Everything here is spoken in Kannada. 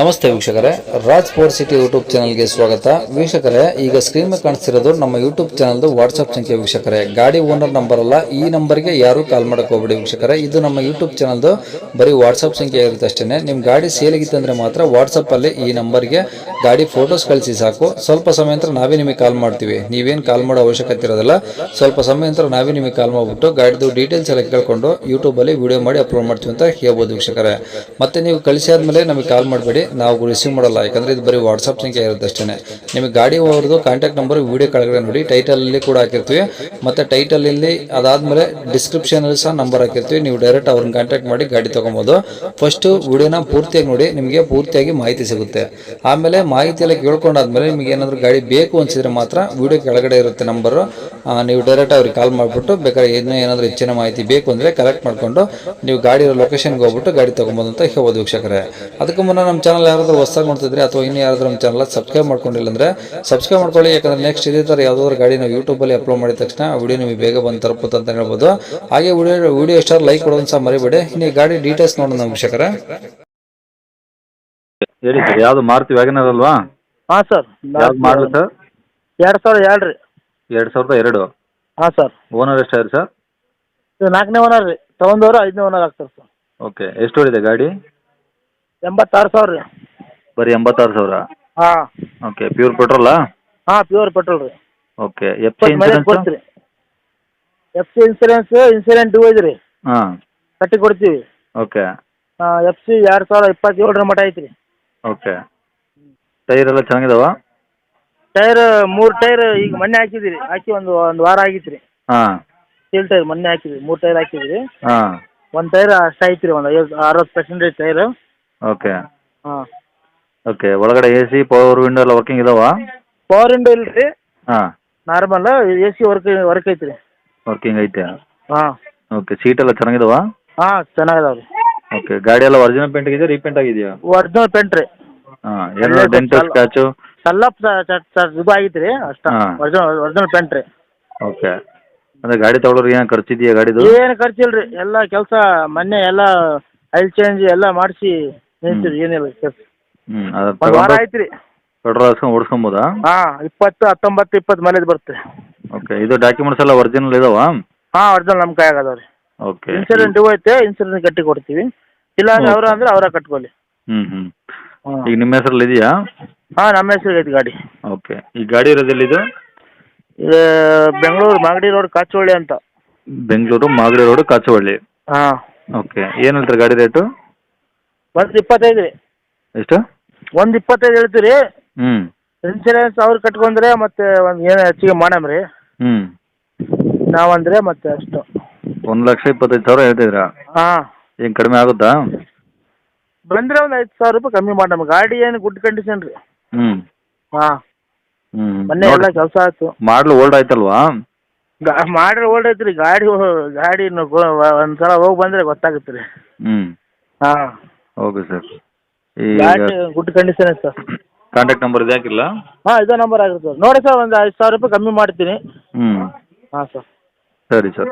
ನಮಸ್ತೆ ವೀಕ್ಷಕರೇ, ರಾಜ್ ಸ್ಪೋರ್ಟ್ಸ್ ಸಿಟಿ ಯೂಟ್ಯೂಬ್ ಚಾನಲ್ಗೆ ಸ್ವಾಗತ. ವೀಕ್ಷಕರೇ, ಈಗ ಸ್ಕ್ರೀನ್ ಮೇಲೆ ಕಾಣಿಸ್ತಿರೋದು ನಮ್ಮ ಯೂಟ್ಯೂಬ್ ಚಾನಲ್ದು ವಾಟ್ಸ್ಆಪ್ ಸಂಖ್ಯೆ. ವೀಕ್ಷಕರೇ, ಗಾಡಿ ಓನರ್ ನಂಬರ್ ಅಲ್ಲ, ಈ ನಂಬರ್ಗೆ ಯಾರು ಕಾಲ್ ಮಾಡಕ್ಕೆ ಹೋಗ್ಬೇಡಿ ವೀಕ್ಷಕರೇ. ಇದು ನಮ್ಮ ಯೂಟ್ಯೂಬ್ ಚಾನಲ್ದು ಬರೀ ವಾಟ್ಸ್ಆಪ್ ಸಂಖ್ಯೆ ಇರುತ್ತೆ ಅಷ್ಟೇ. ನಿಮ್ಮ ಗಾಡಿ ಸೇಲಿಗಿತ್ತಂದ್ರೆ ಮಾತ್ರ ವಾಟ್ಸಪ್ಪಲ್ಲಿ ಈ ನಂಬರ್ಗೆ ಗಾಡಿ ಫೋಟೋಸ್ ಕಳಿಸಿ ಸಾಕು. ಸ್ವಲ್ಪ ಸಮಯ ನಂತರ ನಾವೇ ನಿಮಗೆ ಕಾಲ್ ಮಾಡ್ತೀವಿ. ನೀವೇನು ಕಾಲ್ ಮಾಡೋ ಅವಶ್ಯಕತೆ ಇರೋದಿಲ್ಲ. ಸ್ವಲ್ಪ ಸಮಯ ನಂತರ ನಾವೇ ನಿಮಗೆ ಕಾಲ್ ಮಾಡಿಬಿಟ್ಟು ಗಾಡಿದು ಡೀಟೇಲ್ಸ್ ಎಲ್ಲ ಕೇಳ್ಕೊಂಡು ಯೂಟ್ಯೂಬಲ್ಲಿ ವಿಡಿಯೋ ಮಾಡಿ ಅಪ್ಲೋಡ್ ಮಾಡ್ತೀವಿ ಅಂತ ಹೇಳ್ಬೋದು ವೀಕ್ಷಕರೇ. ಮತ್ತೆ ನೀವು ಕಳಿಸಿ ಆದಮೇಲೆ ನಮಗೆ ಕಾಲ್ ಮಾಡಬೇಡಿ, ನಾವು ರಿಸೀವ್ ಮಾಡಲ್ಲ. ಯಾಕಂದ್ರೆ ಇದು ಬರೀ ವಾಟ್ಸ್ಆಪ್ ಸಂಖ್ಯೆ ಇರುತ್ತೆ ಅಷ್ಟೇ. ನಿಮಗೆ ಗಾಡಿ ಅವ್ರದ್ದು ಕಾಂಟ್ಯಾಕ್ಟ್ ನಂಬರ್ ವಿಡಿಯೋ ಕೆಳಗಡೆ ನೋಡಿ, ಟೈಟಲ್ ಅಲ್ಲಿ ಕೂಡ ಹಾಕಿರ್ತೀವಿ. ಮತ್ತೆ ಟೈಟಲ್ ಇಲ್ಲಿ ಅದಾದ್ಮೇಲೆ ಡಿಸ್ಕ್ರಿಪ್ಷನ್ ಅಲ್ಲಿ ಸಹ ನಂಬರ್ ಹಾಕಿರ್ತೀವಿ. ನೀವು ಡೈರೆಕ್ಟ್ ಅವ್ರನ್ನ ಕಾಂಟ್ಯಾಕ್ಟ್ ಮಾಡಿ ಗಾಡಿ ತಗೊಬೋದು. ಫಸ್ಟ್ ವಿಡಿಯೋನ ಪೂರ್ತಿಯಾಗಿ ನೋಡಿ, ನಿಮಗೆ ಪೂರ್ತಿಯಾಗಿ ಮಾಹಿತಿ ಸಿಗುತ್ತೆ. ಆಮೇಲೆ ಮಾಹಿತಿ ಎಲ್ಲ ಕೇಳ್ಕೊಂಡಾದ್ಮೇಲೆ ನಿಮಗೆ ಏನಾದರೂ ಗಾಡಿ ಬೇಕು ಅನ್ಸಿದ್ರೆ ಮಾತ್ರ ವಿಡಿಯೋ ಕೆಳಗಡೆ ಇರುತ್ತೆ ನಂಬರ್, ನೀವು ಡೈರೆಕ್ಟ್ ಅವ್ರಿಗೆ ಕಾಲ್ ಮಾಡಿಬಿಟ್ಟು ಬೇಕಾದ್ರೆ ಏನಾದರೂ ಹೆಚ್ಚಿನ ಮಾಹಿತಿ ಬೇಕು ಅಂದ್ರೆ ಕಲೆಕ್ಟ್ ಮಾಡ್ಕೊಂಡು ನೀವು ಗಾಡಿ ಲೊಕೇಶನ್ಗೆ ಹೋಗ್ಬಿಟ್ಟು ಗಾಡಿ ತಗೊಬೋದು ಅಂತ ಹೇಳ್ಬೋದು ವೀಕ್ಷಕರೇ. ಅದಕ್ಕೂ ಮುನ್ನ ನಮ್ಮ ಚಾನಲ್ ಯಾರಾದರೂ ಹೊಸದಾಗಿ ನೋಡ್ತಿದ್ರೆ ಅಥವಾ ಇನ್ನು ಯಾರಾದರೂ ನಮ್ಮ ಚಾನಲ್ ಸಬ್ಸ್ಕ್ರೈಬ್ ಮಾಡ್ಕೊಂಡಿಲ್ಲ ಅಂದ್ರೆ ಸಬ್ಸ್ಕ್ರೈಬ್ ಮಾಡ್ಕೊಳ್ಳಿ. ಯಾಕಂದ್ರೆ ನೆಕ್ಸ್ಟ್ ಇದೇ ಥರ ಯಾವುದಾದ್ರು ಗಾಡಿ ನಾವು ಯೂಟ್ಯೂಬಲ್ಲಿ ಅಪ್ಲೋಡ್ ಮಾಡಿದ ತಕ್ಷಣ ವಿಡಿಯೋ ನಿಮಗೆ ಬೇಗ ಬಂದು ತಲುಪುತ್ತೆ ಅಂತ ಹೇಳ್ಬೋದು. ಹಾಗೆ ವಿಡಿಯೋ ಎಷ್ಟಾದ್ರು ಲೈಕ್ ಕೊಡೋದು ಸಹ ಮರಿಬೇಡಿ. ಇನ್ನು ಗಾಡಿ ಡೀಟೇಲ್ಸ್ ನೋಡೋಣ ವೀಕ್ಷಕರೇ. ಹೇಳಿ ಸರ್, ಯಾವುದು ಮಾರುತಿ ವ್ಯಾಗನರ್ ಅಲ್ವಾ? ಹಾಂ ಸರ್. ಯಾವ್ದು ಮಾಡಲು ಸರ್? 2002 ರೀ. 2002. ಹಾಂ ಸರ್. ಓನರ್ ಎಷ್ಟಾಯ್ತು ಸರ್? ಇದು 4ನೇ ಓನರ್ ರೀ. ತೊಗೊಂಡವರು 5ನೇ ಓನರ್ ಆಗ್ತಾರೆ ಸರ್. ಓಕೆ, ಎಷ್ಟು ಹೊಡಿದೆ ಗಾಡಿ? 86,000 ರೀ. ಬರೀ 86,000? ಹಾಂ. ಓಕೆ, ಪ್ಯೂರ್ ಪೆಟ್ರೋಲಾ? ಹಾಂ, ಪ್ಯೂರ್ ಪೆಟ್ರೋಲ್ ರೀ. Okay, F C insurance? ಕೊಡ್ತೀರಿ. ಎಫ್ ಸಿ ಇನ್ಸೂರೆನ್ಸ್ ಡ್ಯೂ ಇದೆ ರೀ. ಹಾಂ, ಕಟ್ಟಿ ಕೊಡ್ತೀವಿ. ಓಕೆ. ಎಫ್ ಸಿ 2027 ಮಟ್ಟ ಐತ್ರಿ. ಓಕೆ, ಟೈರ್ ಎಲ್ಲ ಚೆನ್ನಾಗಿದಾವ? ಟೈರ್ 3 ಟೈರ್ ಈಗ ಮೊನ್ನೆ ಹಾಕಿದಿರಿ. ಹಾಕಿ ಒಂದು ವಾರ ಆಗಿತ್ತು ರೀ. ಹಾಂ. ಸ್ಟೀಲ್ ಟೈರ್ ಮೊನ್ನೆ ಹಾಕಿದ್ರಿ. 3 ಟೈರ್ ಹಾಕಿದ್ರಿ. ಹಾಂ. ಒಂದು ಟೈರ್ ಅಷ್ಟು ಐತ್ರಿ, ಒಂದು 60% ಟೈರ್. ಓಕೆ. ಹಾಂ. ಓಕೆ, ಒಳಗಡೆ ಎ ಸಿ, ಪವರ್ ವಿಂಡೋ ಎಲ್ಲ ವರ್ಕಿಂಗ್ ಇದಾವ? ಪವರ್ ವಿಂಡೋ ಇಲ್ಲ ರೀ. ಹಾಂ. ನಾರ್ಮಲ್ ಎ ಸಿ ವರ್ಕ್ ಐತ್ರಿ. ವರ್ಕಿಂಗ್ ಐತೆ? ಹಾಂ. ಓಕೆ, ಸೀಟ್ ಎಲ್ಲ ಚೆನ್ನಾಗಿದಾವ? ಹಾಂ, ಚೆನ್ನಾಗಿದಾವೆ ರೀ. ಓಕೆ, ಗಾಡಿ ಎಲ್ಲ ಒರಿಜಿನಲ್ ಪೇಂಟ್ ಇದೆಯಾ, ರೀಪೇಂಟ್ ಆಗಿದೆಯಾ? ಒರಿಜಿನಲ್ ಪೇಂಟ್ ರೀ. ಹಾಂ, ಎಲ್ಲ ಡೆಂಟು ಸ್ಕ್ರಾಚು? ಸ್ವಲ್ಪ ಇದು ಆಗಿತ್ತು ರೀ ಅಷ್ಟ. ಹಾಂ. ಒರಿಜಿನಲ್ ಪೇಂಟ್ ರೀ. ಓಕೆ, ಅಂದರೆ ಗಾಡಿ ತಗೊಳ್ಳೋರಿಗೆ ಏನು ಖರ್ಚಿದೆಯಾ ಗಾಡಿದು? ಏನು ಖರ್ಚಿಲ್ಲ ರೀ. ಎಲ್ಲ ಕೆಲಸ ಮೊನ್ನೆ ಎಲ್ಲ ಆಯಿಲ್ ಚೇಂಜ್ ಎಲ್ಲ ಮಾಡಿಸಿ ನಿಂತಿರಿ. ಏನಿಲ್ಲ ಕೆಲಸ. ಒಂದು ವಾರ ಆಯ್ತು ರೀ. ಪೆಟ್ರೋಲ್ ಹಾಕ್ಸ್ಕೊಂಡು ಓಡಿಸ್ಕೊಬೋದಾ? ಹಾಂ, 19 ಮೈಲೇಜ್ ಬರುತ್ತೆ. ಓಕೆ, ಇದು ಡಾಕ್ಯುಮೆಂಟ್ಸ್ ಎಲ್ಲ ಒರಿಜಿನಲ್ ಇದಾವ? ಹಾಂ, ಒರಿಜಿನಲ್ ನಮ್ಮ ಕೈಯಾಗ ಅದಾವೆ ರೀ. ಓಕೆ. ಇನ್ಸೂರೆನ್ಸ್ ಡ್ಯೂ ಐತೆ, ಇನ್ಸೂರೆನ್ಸ್ ಕಟ್ಟಿ ಕೊಡ್ತೀವಿ. ಇಲ್ಲ ಅಂದ್ರೆ ಅವರ ಕಟ್ಕೊಳ್ಳಿ. ಹ್ಞೂ. ಈಗ ನಿಮ್ಮ ಹೆಸರಲ್ಲಿ ಇದೆಯಾ? ಹಾಂ, ನಮ್ಮ ಹೆಸರಿಗೆ ಐತೆ ಗಾಡಿ. ಓಕೆ, ಈ ಗಾಡಿ ಇರೋದೆಲ್ಲಿದು? ಇದು ಬೆಂಗಳೂರು ಮಾಗಡಿ ರೋಡ್, ಕಾಚೋಳ್ಳಿ ಅಂತ. ಬೆಂಗಳೂರು ಮಾಗಡಿ ರೋಡ್, ಕಾಚವಳ್ಳಿ. ಹಾಂ. ಓಕೆ, ಏನು ಹೇಳ್ತಾರೆ ಗಾಡಿ ರೇಟು? 125 ರೀ. ಎಷ್ಟು? 125 ಹೇಳ್ತೀವಿ ರೀ. ಹ್ಞೂ. ಇನ್ಸೂರೆನ್ಸ್ ಅವ್ರು ಕಟ್ಕೊಂಡ್ರೆ ಮತ್ತೆ ಒಂದು ಏನು ಹೆಚ್ಚಿಗೆ ಮಾಡಮ್ ರೀ. ಹ್ಞೂ. ನಾವಂದ್ರೆ ಮತ್ತೆ ಅಷ್ಟು. 1,25,000 ಹೇಳ್ತಿದ್ರಾ? ಹಾಂ. ಏನು ಕಡಿಮೆ ಆಗುತ್ತಾ? ಬಂದರೆ ಒಂದು 5,000 ರೂಪಾಯಿ ಕಮ್ಮಿ ಮಾಡಿ. ನಮ್ಮ ಗಾಡಿ ಏನು ಗುಡ್ ಕಂಡೀಷನ್ ರೀ. ಹ್ಞೂ. ಹಾಂ. ಹ್ಞೂ. ಮೊನ್ನೆ ಎಲ್ಲ ಕೆಲಸ ಆಯ್ತು. ಮಾಡಲು ಓಲ್ಡ್ ಆಯ್ತಲ್ವಾ? ಮಾಡ್ರೆ ಓಲ್ಡ್ ಐತ್ರಿ. ಗಾಡಿ ಒಂದ್ಸಲ ಹೋಗಿ ಬಂದರೆ ಗೊತ್ತಾಗುತ್ತೆ ರೀ. ಹ್ಞೂ. ಹಾಂ. Okay sir. ಗಾಡಿ ಗುಡ್ ಕಂಡೀಷನ್ ಐತೆ ಸರ್. ಕಾಂಟ್ಯಾಕ್ಟ್ ನಂಬರ್ ಇದು ಹಾಕಿಲ್ಲ? ಹಾಂ, ಇದೇ ನಂಬರ್ ಆಗಿರುತ್ತೆ ಸರ್. ನೋಡಿ ಸರ್, ಒಂದು 5,000 ರೂಪಾಯಿ ಕಮ್ಮಿ ಮಾಡ್ತೀನಿ. ಹ್ಞೂ. ಹಾಂ ಸರ್. ಸರಿ ಸರ್.